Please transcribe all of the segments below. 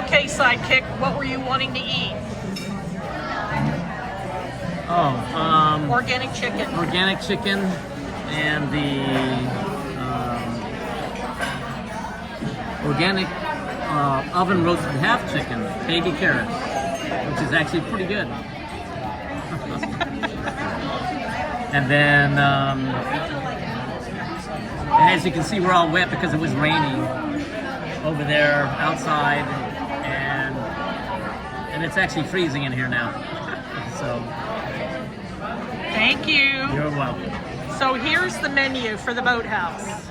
Okay, sidekick, what were you wanting to eat? Organic chicken. Organic chicken and the organic oven roasted half chicken, baby carrot, which is actually pretty good. And then, and as you can see, we're all wet because it was raining over there outside, and it's actually freezing in here now. So, thank you. You're welcome. So here's the menu for the Boathouse.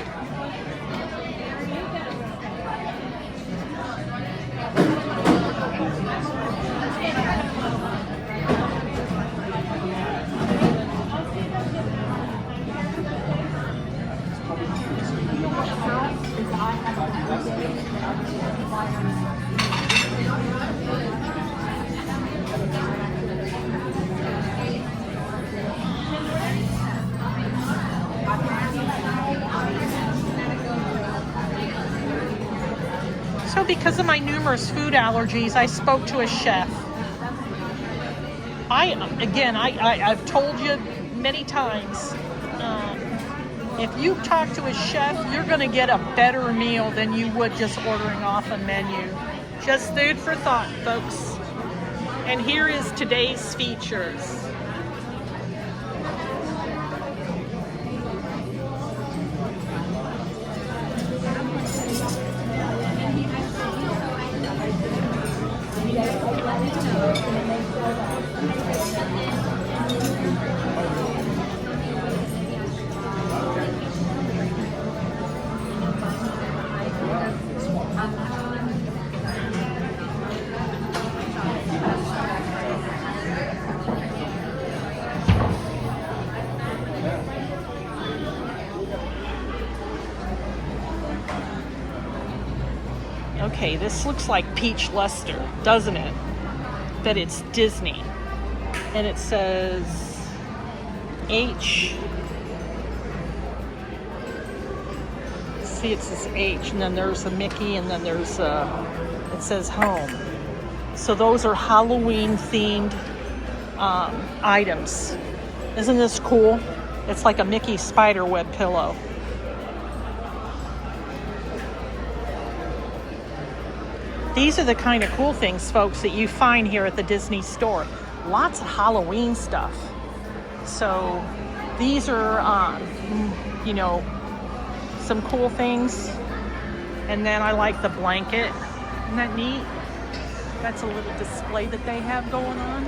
So because of my numerous food allergies, I spoke to a chef. I've told you many times, if you talk to a chef, you're going to get a better meal than you would just ordering off a menu. Just food for thought, folks. And here is today's features. Okay, this looks like Peach Luster, doesn't it? But it's Disney. And it says H. See, it says H, and then there's a Mickey, and then there's it says home. So those are Halloween themed items. Isn't this cool? It's like a Mickey spider web pillow. These are the kind of cool things, folks, that you find here at the Disney store. Lots of Halloween stuff. So these are, some cool things. And then I like the blanket. Isn't that neat? That's a little display that they have going on.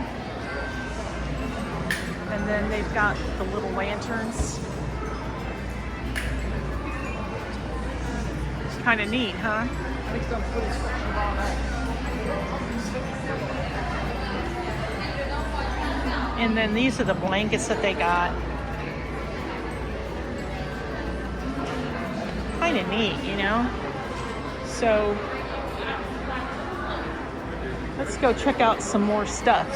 And then they've got the little lanterns. It's kind of neat, huh? And then these are the blankets that they got. Kind of neat, you know? So let's go check out some more stuff.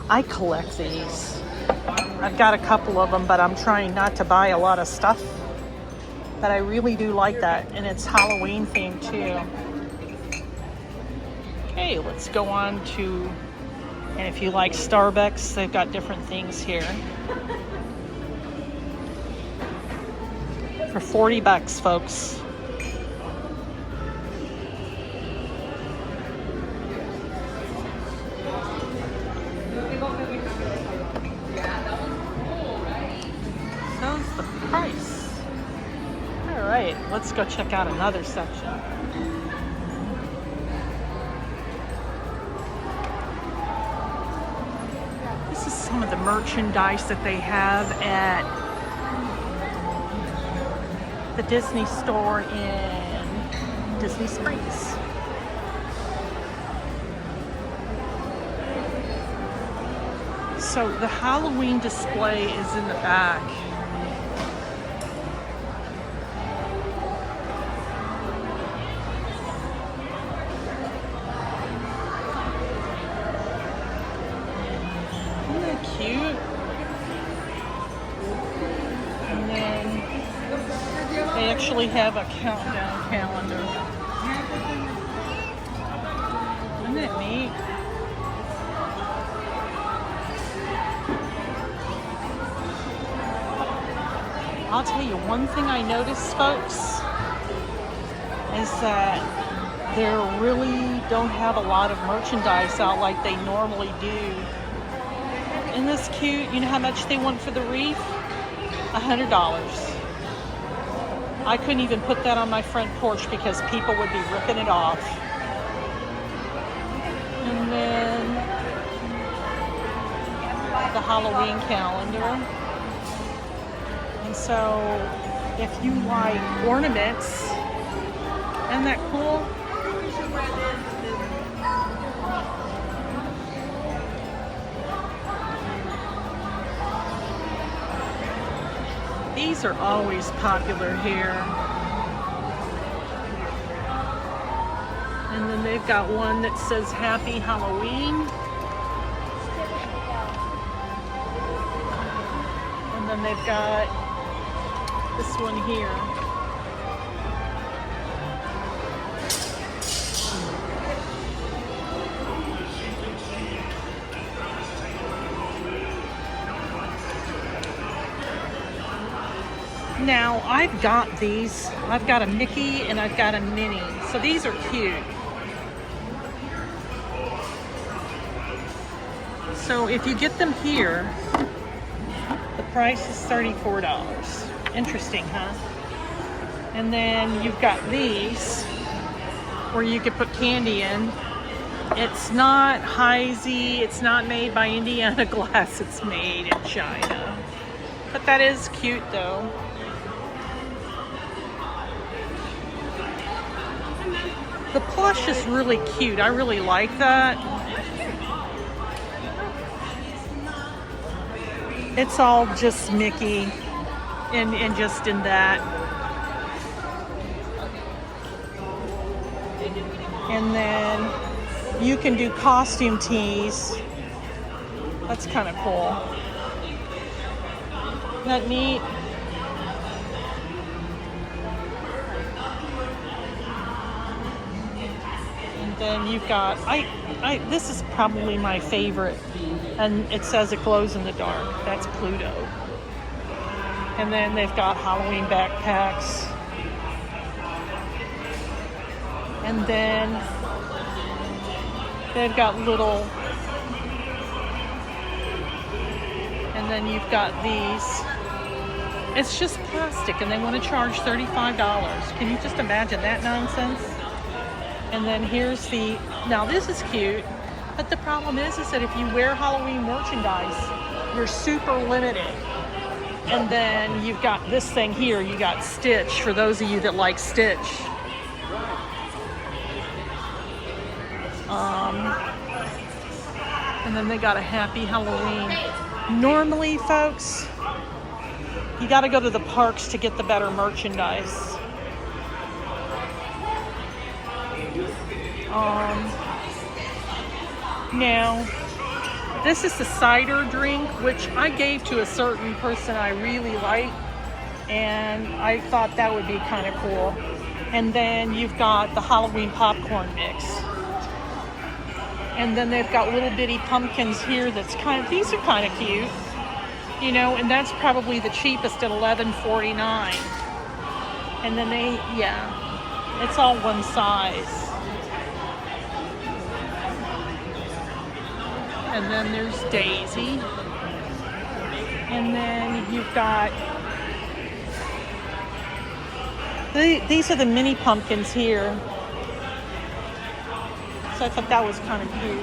I collect these. I've got a couple of them, but I'm trying not to buy a lot of stuff. But I really do like that, and it's Halloween themed too. Okay, let's go on to, and if you like Starbucks, they've got different things here. For $40, folks. Let's go check out another section. This is some of the merchandise that they have at the Disney store in Disney Springs. So the Halloween display is in the back. actually have a countdown calendar. Isn't that neat? I'll tell you one thing I noticed, folks, is that they really don't have a lot of merchandise out like they normally do. Isn't this cute? You know how much they want for the wreath? $100. I couldn't even put that on my front porch because people would be ripping it off. And then the Halloween calendar. And so if you like ornaments, isn't that cool? These are always popular here. And then they've got one that says Happy Halloween. And then they've got this one here. Now, I've got these. I've got a Mickey and I've got a Minnie. So these are cute. So if you get them here, the price is $34. Interesting, huh? And then you've got these where you could put candy in. It's not Heisey. It's not made by Indiana Glass. It's made in China. But that is cute, though. The plush is really cute. I really like that. It's all just Mickey and just in that. And then you can do costume tees. That's kind of cool. Isn't that neat? Then you've got, this is probably my favorite, and it says it glows in the dark. That's Pluto. And then they've got Halloween backpacks. And then they've got little, and then you've got these. It's just plastic, and they want to charge $35. Can you just imagine that nonsense? And then here's the, now this is cute, but the problem is that if you wear Halloween merchandise, you're super limited. And then you've got this thing here, you got Stitch, for those of you that like Stitch. And then they got a Happy Halloween. Normally, folks, you gotta go to the parks to get the better merchandise. Now, this is the cider drink, which I gave to a certain person I really like, and I thought that would be kind of cool. And then you've got the Halloween popcorn mix. And then they've got little bitty pumpkins here that's kind of, these are kind of cute, you know, and that's probably the cheapest at $11.49. And then they, yeah, it's all one size. And then there's Daisy. And then you've got, these are the mini pumpkins here. So I thought that was kind of cute.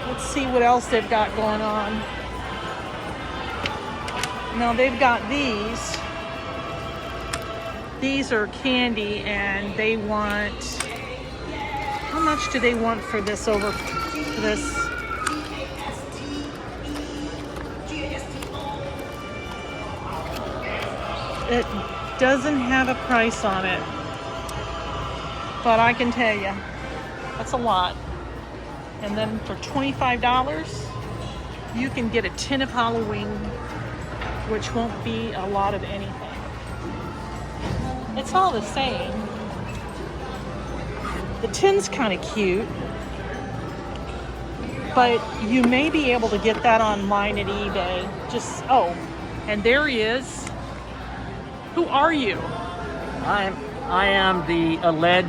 Let's see what else they've got going on. Now they've got these. These are candy, and they want, how much do they want for this over, for this? It doesn't have a price on it, but I can tell you, that's a lot. And then for $25, you can get a tin of Halloween which won't be a lot of anything. It's all the same. The tin's kind of cute, but you may be able to get that online at eBay. Just, oh, and there he is. Who are you? I am the alleged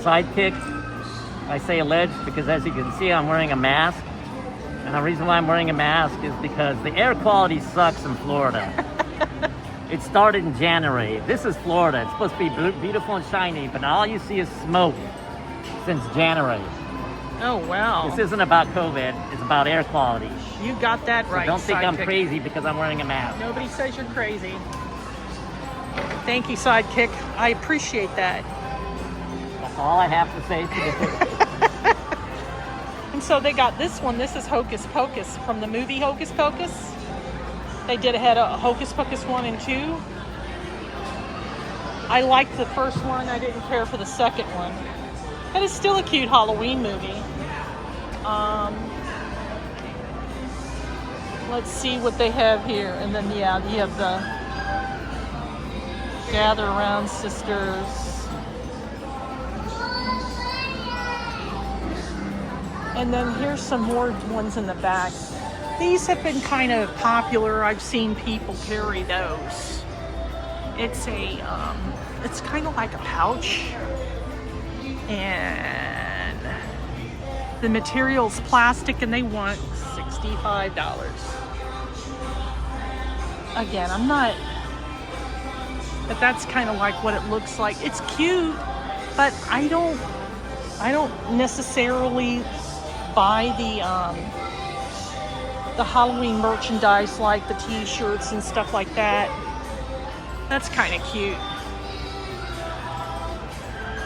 sidekick. I say alleged because, as you can see, I'm wearing a mask. And the reason why I'm wearing a mask is because the air quality sucks in Florida. It started in January. This is Florida. It's supposed to be beautiful and shiny, but all you see is smoke since January. Oh, wow. This isn't about COVID. It's about air quality. You got that So right. don't think I'm Sidekick. crazy because I'm wearing a mask. Nobody says you're crazy. Thank you, Sidekick. I appreciate that. That's all I have to say today. And so they got this one. This is Hocus Pocus from the movie Hocus Pocus. They did ahead of Hocus Pocus 1 and 2. I liked the first one. I didn't care for the second one. And it's still a cute Halloween movie. Let's see what they have here. And then, yeah, you have the Gather Around Sisters. And then here's some more ones in the back. These have been kind of popular. I've seen people carry those. It's a, it's kind of like a pouch. And the material's plastic and they want $65. Again, I'm not, but that's kind of like what it looks like. It's cute, but I don't necessarily buy the Halloween merchandise like the t-shirts and stuff like that. That's kind of cute.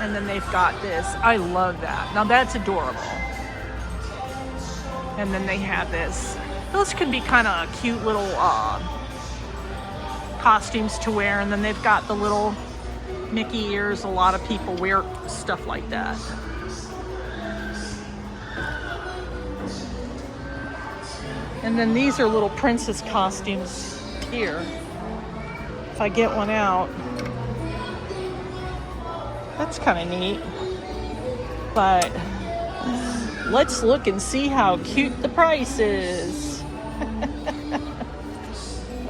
And then they've got this. I love that. Now that's adorable. And then they have this. Those can be kind of cute little costumes to wear. And then they've got the little Mickey ears. A lot of people wear stuff like that. And then these are little princess costumes here. If I get one out, that's kind of neat. But let's look and see how cute the price is.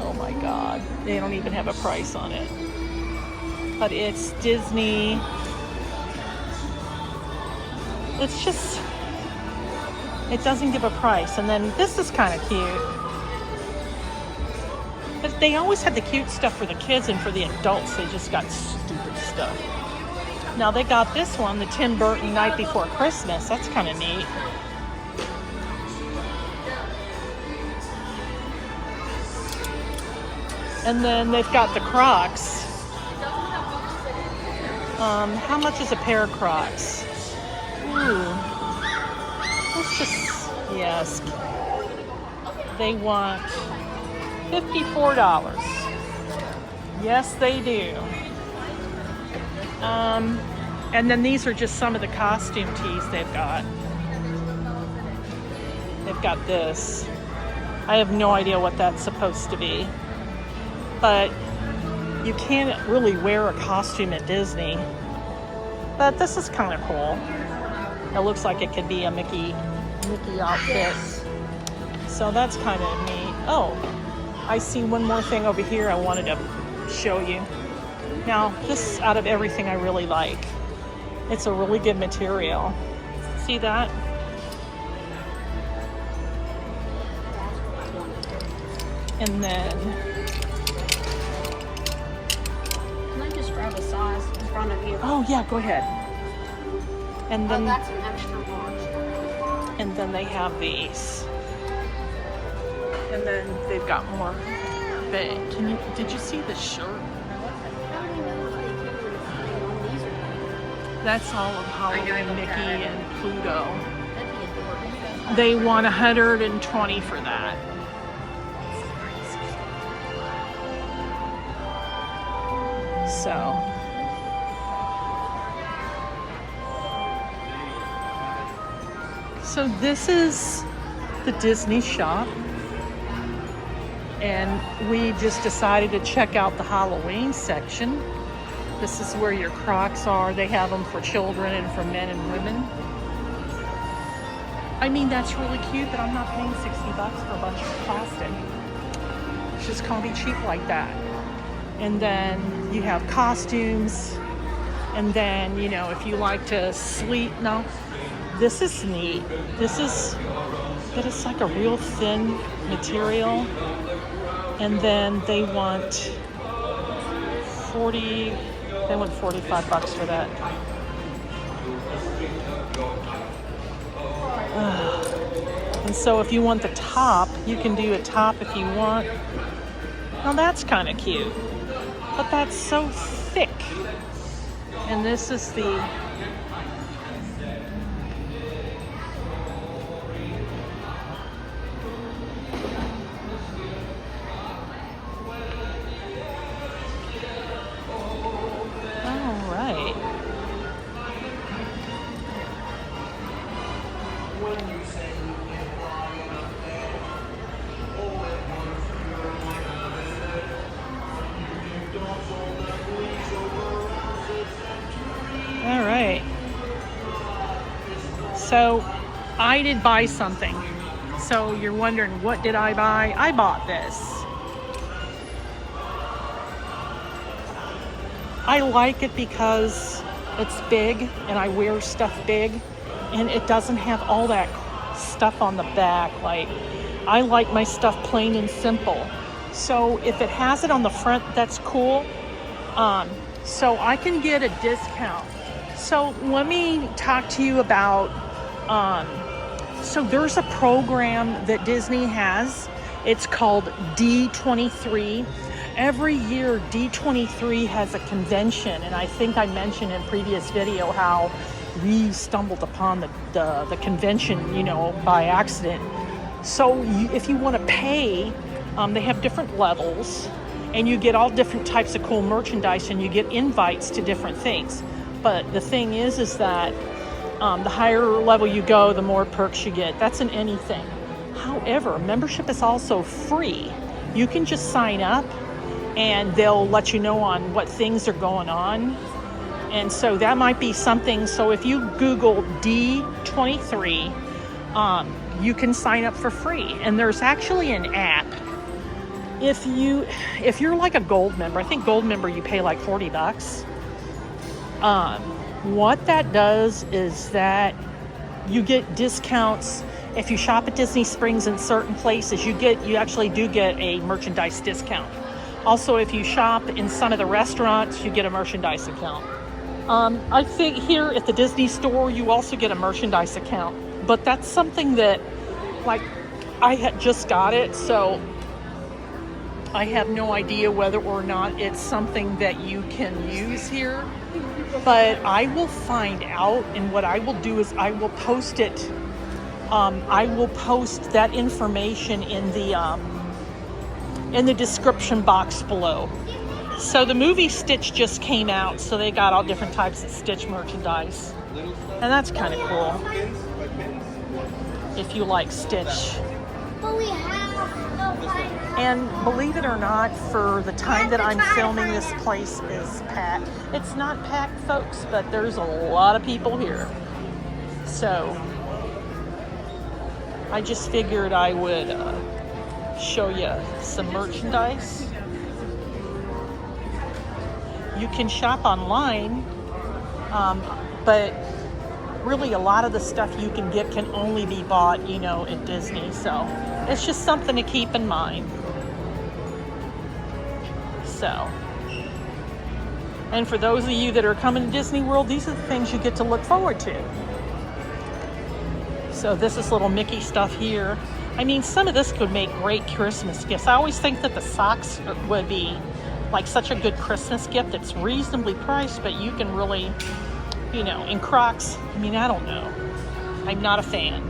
Oh my God, they don't even have a price on it. But it's Disney. It's just, it doesn't give a price. And then this is kind of cute. But they always had the cute stuff for the kids, and for the adults, they just got stupid stuff. Now they got this one, the Tim Burton Night Before Christmas. That's kind of neat. And then they've got the Crocs. How much is a pair of Crocs? Ooh. Let's just, yes. They want $54. Yes, they do. And then these are just some of the costume tees they've got. They've got this. I have no idea what that's supposed to be. But you can't really wear a costume at Disney. But this is kind of cool. It looks like it could be a Mickey outfit. So that's kind of neat. Oh, I see one more thing over here I wanted to show you. Now, this out of everything I really like. It's a really good material. See that? And then... Can I just grab a size in front of you? Oh, yeah, go ahead. And then, that's an extra large. and then they have these. And then they've got more. But did you see the shirt? How do you know if they came in the one? These are That's all of I Halloween, looked Mickey at it. and Pluto. that'd be adorable. They want $120 for that. So. So this is the Disney shop. And we just decided to check out the Halloween section. This is where your Crocs are. They have them for children and for men and women. I mean, that's really cute, but I'm not paying $60 for a bunch of plastic. It's just gonna be cheap like that. And then you have costumes. And then, you know, if you like to sleep, no, this is neat. This is, but it's like a real thin material. And then they want $45 for that. And so if you want the top, you can do a top if you want. Now that's kind of cute, but that's so thick. And this is the all right. All right. So I did buy something. So you're wondering, what did I buy? I bought this. I like it because it's big and I wear stuff big and it doesn't have all that stuff on the back. Like, I like my stuff plain and simple. So if it has it on the front, that's cool. So I can get a discount. So let me talk to you about, so there's a program that Disney has. It's called D23. Every year D23 has a convention, and I think I mentioned in previous video how we stumbled upon the convention, you know, by accident. So if you want to pay, they have different levels, and you get all different types of cool merchandise, and you get invites to different things. But the thing is that the higher level you go, the more perks you get. That's in anything. However, membership is also free. You can just sign up and they'll let you know on what things are going on. And so that might be something. So if you Google D23, you can sign up for free. And there's actually an app. If you're like a gold member, I think gold member you pay like $40. What that does is that you get discounts. If you shop at Disney Springs in certain places, you actually do get a merchandise discount. Also, if you shop in some of the restaurants, you get a merchandise account. I think here at the Disney store, you also get a merchandise account. But that's something that, like, I had just got it, so I have no idea whether or not it's something that you can use here. But I will find out, and what I will do is I will post it. I will post that information in the description box below. So the movie Stitch just came out, so they got all different types of Stitch merchandise, and that's kind of cool if you like Stitch. But we have And believe it or not, for the time that I'm filming, this place is packed. It's not packed, folks, but there's a lot of people here. So I just figured I would show you some merchandise. You can shop online, but really a lot of the stuff you can get can only be bought, you know, at Disney. So it's just something to keep in mind. So, and for those of you that are coming to Disney World, these are the things you get to look forward to. So this is little Mickey stuff here. I mean, some of this could make great Christmas gifts. I always think that the socks would be like such a good Christmas gift. It's reasonably priced, but you can really, you know, and Crocs, I mean, I don't know. I'm not a fan.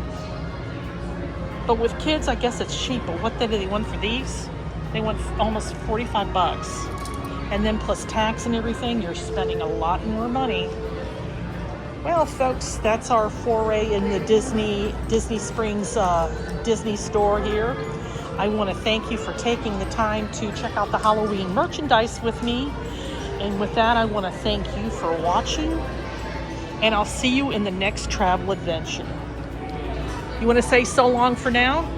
But with kids, I guess it's cheap. But what do they want for these? They want almost $45. And then plus tax and everything, you're spending a lot more money. Well, folks, that's our foray in the Disney Springs Disney store here. I want to thank you for taking the time to check out the Halloween merchandise with me. And with that, I want to thank you for watching. And I'll see you in the next travel adventure. You want to say so long for now?